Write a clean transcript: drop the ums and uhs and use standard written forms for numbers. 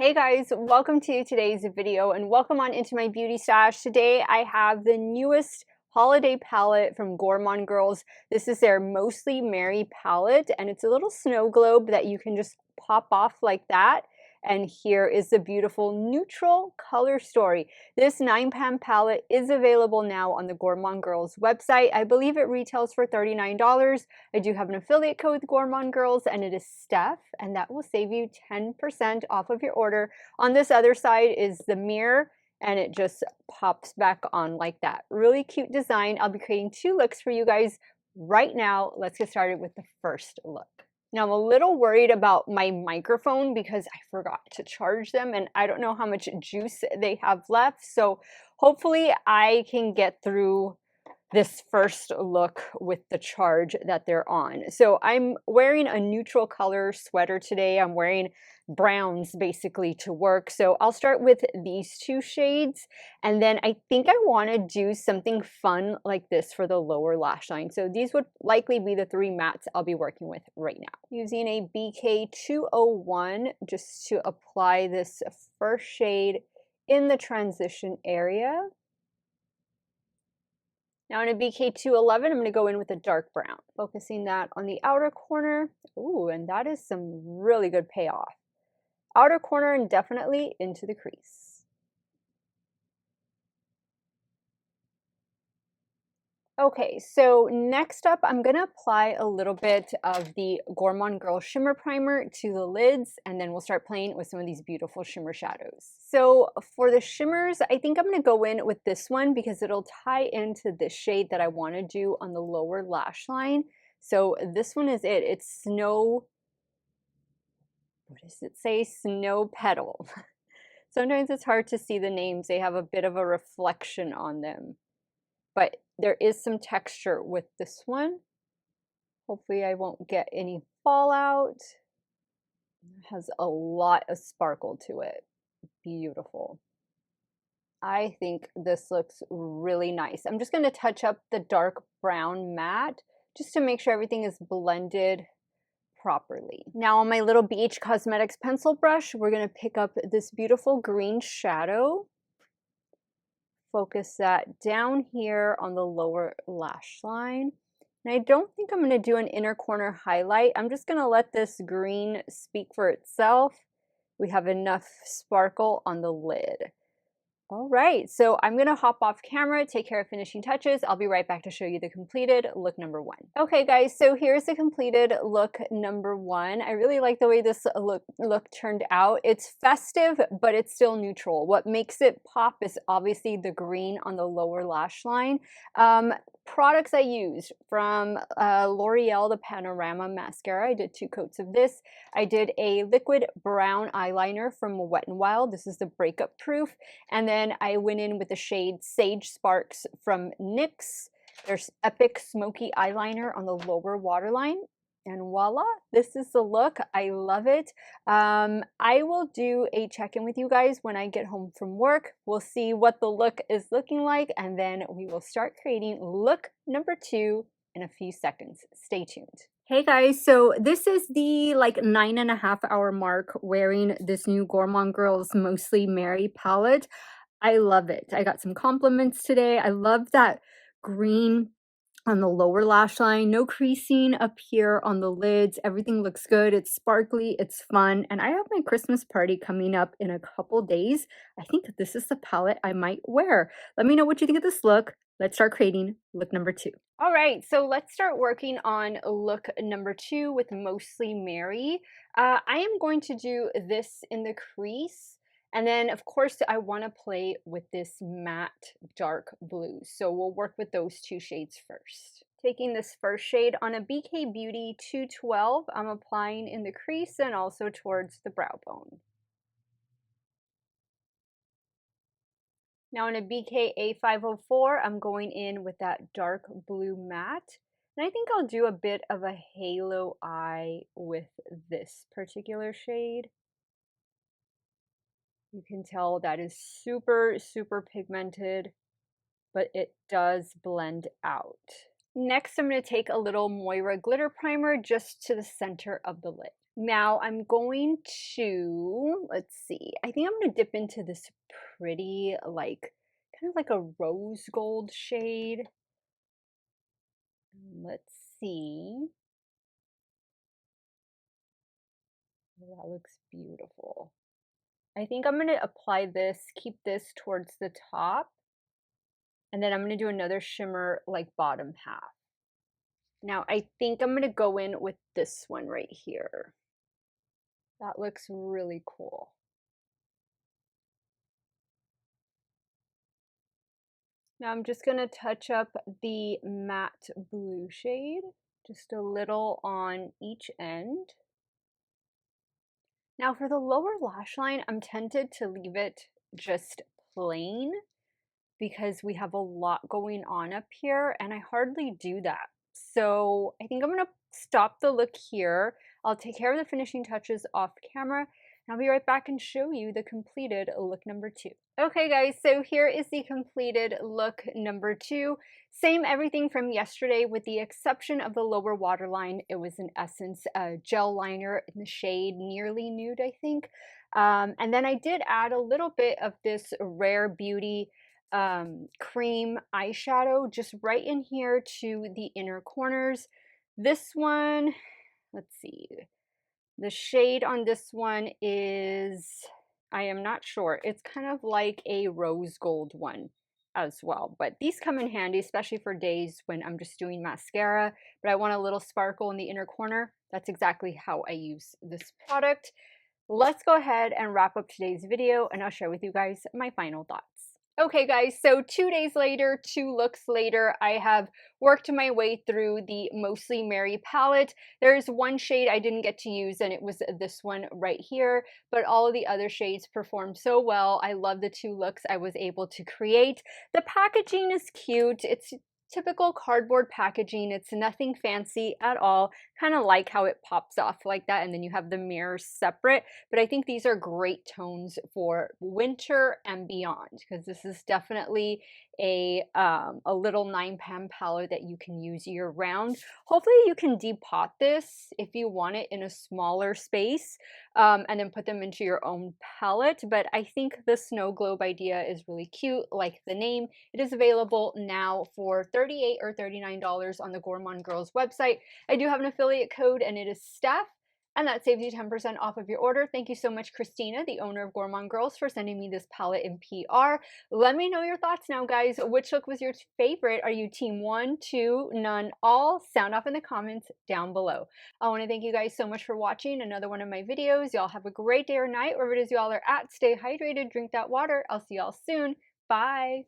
Hey guys, welcome to today's video and welcome on into my beauty stash. Today I have the newest holiday palette from Gourmande Girls. This is their Mostly Merry palette and it's a little snow globe that you can just pop off like that. And here is the beautiful neutral color story. This 9-pan palette is available now on the Gourmande Girls website. I believe it retails for $39. I do have an affiliate code with Gourmande Girls and it is Steff, and that will save you 10% off of your order. On this other side is the mirror and it just pops back on like that. Really cute design. I'll be creating two looks for you guys right now. Let's get started with the first look. Now I'm a little worried about my microphone because I forgot to charge them and I don't know how much juice they have left. So hopefully I can get through this first look with the charge that they're on. So I'm wearing a neutral color sweater today. I'm wearing browns basically to work. So I'll start with these two shades and then I think I want to do something fun like this for the lower lash line. So these would likely be the three mattes I'll be working with right now. Using a BK 201 just to apply this first shade in the transition area. Now in a BK211, I'm going to go in with a dark brown, focusing that on the outer corner. Ooh, and that is some really good payoff. Outer corner and definitely into the crease. Okay, so next up, I'm going to apply a little bit of the Gourmande Girl Shimmer Primer to the lids, and then we'll start playing with some of these beautiful shimmer shadows. So for the shimmers, I think I'm going to go in with this one because it'll tie into this shade that I want to do on the lower lash line. So this one is it. It's Snow, what does it say? Snow Petal. Sometimes it's hard to see the names. They have a bit of a reflection on them. But there is some texture with this one. Hopefully I won't get any fallout. It has a lot of sparkle to it. Beautiful. I think this looks really nice. I'm just going to touch up the dark brown matte just to make sure everything is blended properly. Now on my little BH Cosmetics pencil brush, we're going to pick up this beautiful green shadow. Focus that down here on the lower lash line. And I don't think I'm going to do an inner corner highlight. I'm just going to let this green speak for itself. We have enough sparkle on the lid. All right, so I'm going to hop off camera, take care of finishing touches. I'll be right back to show you the completed look number one. Okay guys, so here's the completed look number one. I really like the way this look turned out. It's festive, but it's still neutral. What makes it pop is obviously the green on the lower lash line. Products I used from L'Oreal, the Panorama Mascara. I did 2 coats of this. I did a liquid brown eyeliner from Wet n Wild. This is the breakup proof. And then I went in with the shade Sage Sparks from NYX. There's Epic Smoky Eyeliner on the lower waterline. And voila, this is the look. I love it. I will do a check-in with you guys when I get home from work. We'll see what the look is looking like, and then we will start creating look number 2 in a few seconds. Stay tuned. Hey guys, so this is the 9.5 hour mark wearing this new Gourmande Girls Mostly Merry palette. I love it. I got some compliments today. I love that green on the lower lash line, no creasing up here on the lids. Everything looks good. It's sparkly, it's fun, and I have my Christmas party coming up in a couple days. I think that this is the palette I might wear. Let me know what you think of this look. Let's start creating look number 2. All right, so let's start working on look number 2 with Mostly Merry. I am going to do this in the crease. And then, of course, I want to play with this matte dark blue. So we'll work with those 2 shades first. Taking this first shade on a BK Beauty 212, I'm applying in the crease and also towards the brow bone. Now in a BK A504, I'm going in with that dark blue matte. And I think I'll do a bit of a halo eye with this particular shade. You can tell that is super, super pigmented, but it does blend out. Next, I'm going to take a little Moira glitter primer just to the center of the lid. Now I'm going to, let's see, I think I'm going to dip into this pretty, like, kind of like a rose gold shade. Let's see. Oh, that looks beautiful. I think I'm going to apply this, keep this towards the top, and then I'm going to do another shimmer like bottom half. Now I think I'm going to go in with this one right here. That looks really cool. Now I'm just going to touch up the matte blue shade, just a little on each end. Now for the lower lash line, I'm tempted to leave it just plain because we have a lot going on up here and I hardly do that. So I think I'm gonna stop the look here. I'll take care of the finishing touches off camera and I'll be right back and show you the completed look number 2. Okay guys, so here is the completed look number 2. Same everything from yesterday with the exception of the lower waterline. It was in essence a gel liner in the shade Nearly Nude, I think. And then I did add a little bit of this Rare Beauty cream eyeshadow just right in here to the inner corners. This one, let's see, the shade on this one is, I am not sure. It's kind of like a rose gold one as well, but these come in handy, especially for days when I'm just doing mascara, but I want a little sparkle in the inner corner. That's exactly how I use this product. Let's go ahead and wrap up today's video and I'll share with you guys my final thoughts. Okay guys, so 2 days later, 2 looks later, I have worked my way through the Mostly Merry palette. There's one shade I didn't get to use and it was this one right here, but all of the other shades performed so well. I love the 2 looks I was able to create. The packaging is cute. It's typical cardboard packaging. It's nothing fancy at all. Kind of like how it pops off like that and then you have the mirrors separate. But I think these are great tones for winter and beyond because this is definitely a little 9 pan palette that you can use year round. Hopefully you can depot this if you want it in a smaller space and then put them into your own palette. But I think the snow globe idea is really cute, like the name. It is available now for $38 or $39 on the Gourmande Girls website. I do have an affiliate code and it is Steff, and that saves you 10% off of your order. Thank you so much, Christina, the owner of Gourmande Girls, for sending me this palette in PR. Let me know your thoughts now, guys. Which look was your favorite? Are you team 1, 2, none, all? Sound off in the comments down below. I want to thank you guys so much for watching another one of my videos. Y'all have a great day or night, wherever it is y'all are at. Stay hydrated, drink that water. I'll see y'all soon. Bye.